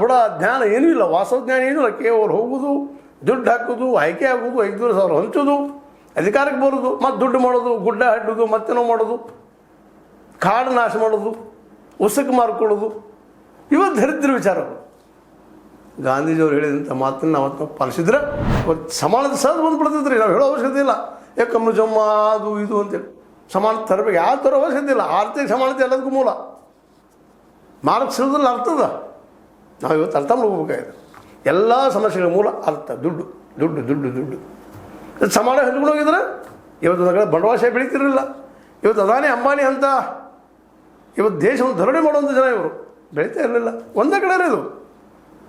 ಬುಡ ಜ್ಞಾನ ಏನೂ ಇಲ್ಲ, ವಾಸ್ತವಜ್ಞಾನ ಏನೂ ಇಲ್ಲ. ಕೇವಲ ಹೋಗೋದು, ದುಡ್ಡು ಹಾಕೋದು, ಆಯ್ಕೆ ಆಗೋದು, 5,000 ಹಂಚೋದು, ಅಧಿಕಾರಕ್ಕೆ ಬರೋದು, ಮತ್ತು ದುಡ್ಡು ಮಾಡೋದು, ಗುಡ್ಡ ಹಡ್ಡೋದು, ಮತ್ತೇನೋ ಮಾಡೋದು, ಕಾಡು ನಾಶ ಮಾಡೋದು, ಉಸಕ್ಕೆ ಮಾರ್ಕೊಳ್ಳೋದು, ಇವತ್ತು ದರಿದ್ರ ವಿಚಾರಗಳು. ಗಾಂಧೀಜಿಯವರು ಹೇಳಿದಂಥ ಮಾತನ್ನು ನಾವು ಪಾಲಿಸಿದ್ರೆ ಇವತ್ತು ಸಮಾನತೆ ಸಹಜ ಬಂದುಬಿಡ್ತೈತ್ರಿ. ನಾವು ಹೇಳೋ ಅವಶ್ಯಕತೆ ಇಲ್ಲ ಯಾಕಂದ್ರೆ ಜಮ್ಮ ಅದು ಇದು ಅಂತೇಳಿ ಸಮಾನತೆ ತರಬೇಕು. ಯಾವ ಥರ ಅವಶ್ಯಕತೆ ಇಲ್ಲ. ಆರ್ಥಿಕ ಸಮಾನತೆ ಎಲ್ಲದಕ್ಕೂ ಮೂಲ. ಮಾರ್ಕ್ಸಿಸಮದಲ್ಲಿ ಅರ್ಥದ ನಾವು ಇವತ್ತು ಅರ್ಥ ಮಾಡ್ಕೋಬೇಕಾಗಿದೆ. ಎಲ್ಲ ಸಮಸ್ಯೆಗಳ ಮೂಲ ಅರ್ಥ, ದುಡ್ಡು ದುಡ್ಡು ದುಡ್ಡು ದುಡ್ಡು. ಸಮಾನ ಹಂಚ್ಕೊಂಡು ಹೋಗಿದ್ರೆ ಇವತ್ತು ಒಂದು ಬಂಡವಾಳಶಾಹಿ ಬೆಳೀತಿರಲಿಲ್ಲ. ಇವತ್ತು ಅದಾನಿ ಅಂಬಾನಿ ಅಂತ ಇವತ್ತು ದೇಶವನ್ನು ಧರಣಿ ಮಾಡುವಂಥ ಜನ ಇವರು ಬೆಳೀತಾ ಇರಲಿಲ್ಲ. ಒಂದೇ ಕಡೆ ಇದು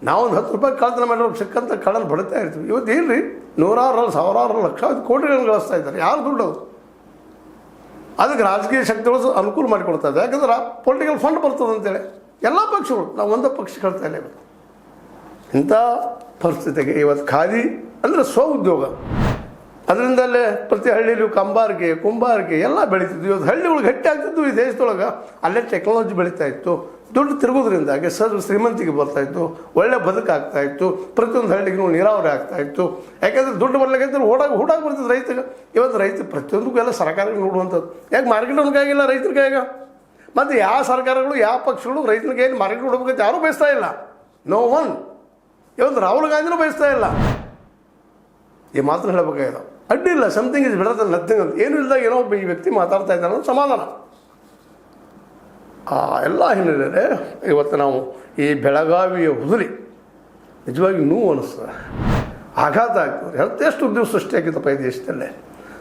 ನಾವೊಂದು 10 ರೂಪಾಯಿ ಕಳ್ತನ ಮಾಡಿರೋ ಸಿಕ್ಕಂಥ ಕಳ್ಳನ್ನು ಬಡಿತಾ ಇರ್ತೀವಿ. ಇವತ್ತು ಏನ್ರಿ ನೂರಾರು ಸಾವಿರಾರು ಲಕ್ಷಾವಧಿ ಕೋಟಿಗಳನ್ನು ಗಳಿಸ್ತಾ ಇದ್ದಾರೆ. ಯಾರು ದುಡ್ಡು? ಅದಕ್ಕೆ ರಾಜಕೀಯ ಶಕ್ತಿಗಳು ಅನುಕೂಲ ಮಾಡಿಕೊಡ್ತಾ ಇದೆ. ಯಾಕಂದ್ರೆ ಪೊಲಿಟಿಕಲ್ ಫಂಡ್ ಬರ್ತದೆ ಅಂತೇಳಿ ಎಲ್ಲ ಪಕ್ಷಗಳು, ನಾವು ಒಂದೇ ಪಕ್ಷ ಕಳ್ತಾ ಇಲ್ಲ. ಇವತ್ತು ಇಂಥ ಪರಿಸ್ಥಿತಿಗೆ ಇವತ್ತು ಖಾದಿ ಅಂದರೆ ಸ್ವ ಉದ್ಯೋಗ. ಅದರಿಂದಲೇ ಪ್ರತಿ ಹಳ್ಳಿಯಲ್ಲೂ ಕುಂಬಾರಿಕೆ ಎಲ್ಲ ಬೆಳೀತಿದ್ವು. ಇವತ್ತು ಹಳ್ಳಿಗಳು ಗಟ್ಟಿ ಆಗ್ತಿದ್ವು. ಈ ದೇಶದೊಳಗೆ ಅಲ್ಲೇ ಟೆಕ್ನಾಲಜಿ ಬೆಳೀತಾ ಇತ್ತು. ದುಡ್ಡು ತಿರುಗೋದ್ರಿಂದಾಗಿ ಶ್ರೀಮಂತಿಗೆ ಬರ್ತಾಯಿತ್ತು, ಒಳ್ಳೆ ಬದುಕಾಗ್ತಾಯಿತ್ತು. ಪ್ರತಿಯೊಂದು ಹಳ್ಳಿಗೂ ನೀರಾವರಿ ಆಗ್ತಾಯಿತ್ತು. ಯಾಕೆಂದರೆ ದುಡ್ಡು ಬರ್ಲಿಕ್ಕೆ ಹೂಡಾಗಿ ಬರ್ತಿದ್ದು ರೈತಗೆ. ಇವತ್ತು ರೈತ ಪ್ರತಿಯೊಂದಕ್ಕೂ ಎಲ್ಲ ಸರ್ಕಾರಕ್ಕೆ ನೋಡುವಂಥದ್ದು. ಯಾಕೆ ಮಾರ್ಕೆಟ್ ಕೈಗಿಲ್ಲ ರೈತರ ಕೈಗ? ಮತ್ತು ಯಾವ ಸರ್ಕಾರಗಳು ಯಾವ ಪಕ್ಷಗಳು ರೈತನ ಕೈಯಲ್ಲಿ ಮಾರ್ಕೆಟ್ ಕೊಡಬೇಕಂತ ಯಾರೂ ಬಯಸ್ತಾ ಇಲ್ಲ. No one. ಇವತ್ತು ರಾಹುಲ್ ಗಾಂಧಿನೂ ಬಯಸ್ತಾ ಇಲ್ಲ. ಈ ಮಾತನ್ನು ಹೇಳಬೇಕಾಗಿದೆ. ಅಡ್ಡಿಲ್ಲ, something is better than nothing ಅಂತ. ಏನೂ ಇಲ್ಲದಾಗ ಏನೋ ಒಬ್ಬ ಈ ವ್ಯಕ್ತಿ ಮಾತಾಡ್ತಾ ಇದ್ದಾನೆ ಅನ್ನೋ ಸಮಾಧಾನ. ಆ ಎಲ್ಲ ಹಿನ್ನೆಲೆ ಇವತ್ತು ನಾವು ಈ ಬೆಳಗಾವಿಯ ಹುದುಲಿ ನಿಜವಾಗಿ ನೋವು ಅನ್ನಿಸ್ತದೆ, ಆಘಾತ ಆಗ್ತದೆ. ಎಷ್ಟು ಉದ್ಯೋಗ ಸೃಷ್ಟಿ ಆಗಿತ್ತಪ್ಪ ಈ ದೇಶದಲ್ಲೇ.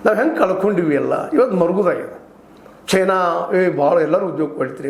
ನಾವು ಹೆಂಗೆ ಕಳ್ಕೊಂಡಿವಿ ಎಲ್ಲ ಇವತ್ತು ಮರುಗುದಾಗಿದೆ. ಚೈನಾ ಭಾಳ ಎಲ್ಲರೂ ಉದ್ಯೋಗ ಕೊಡ್ತೀರಿ.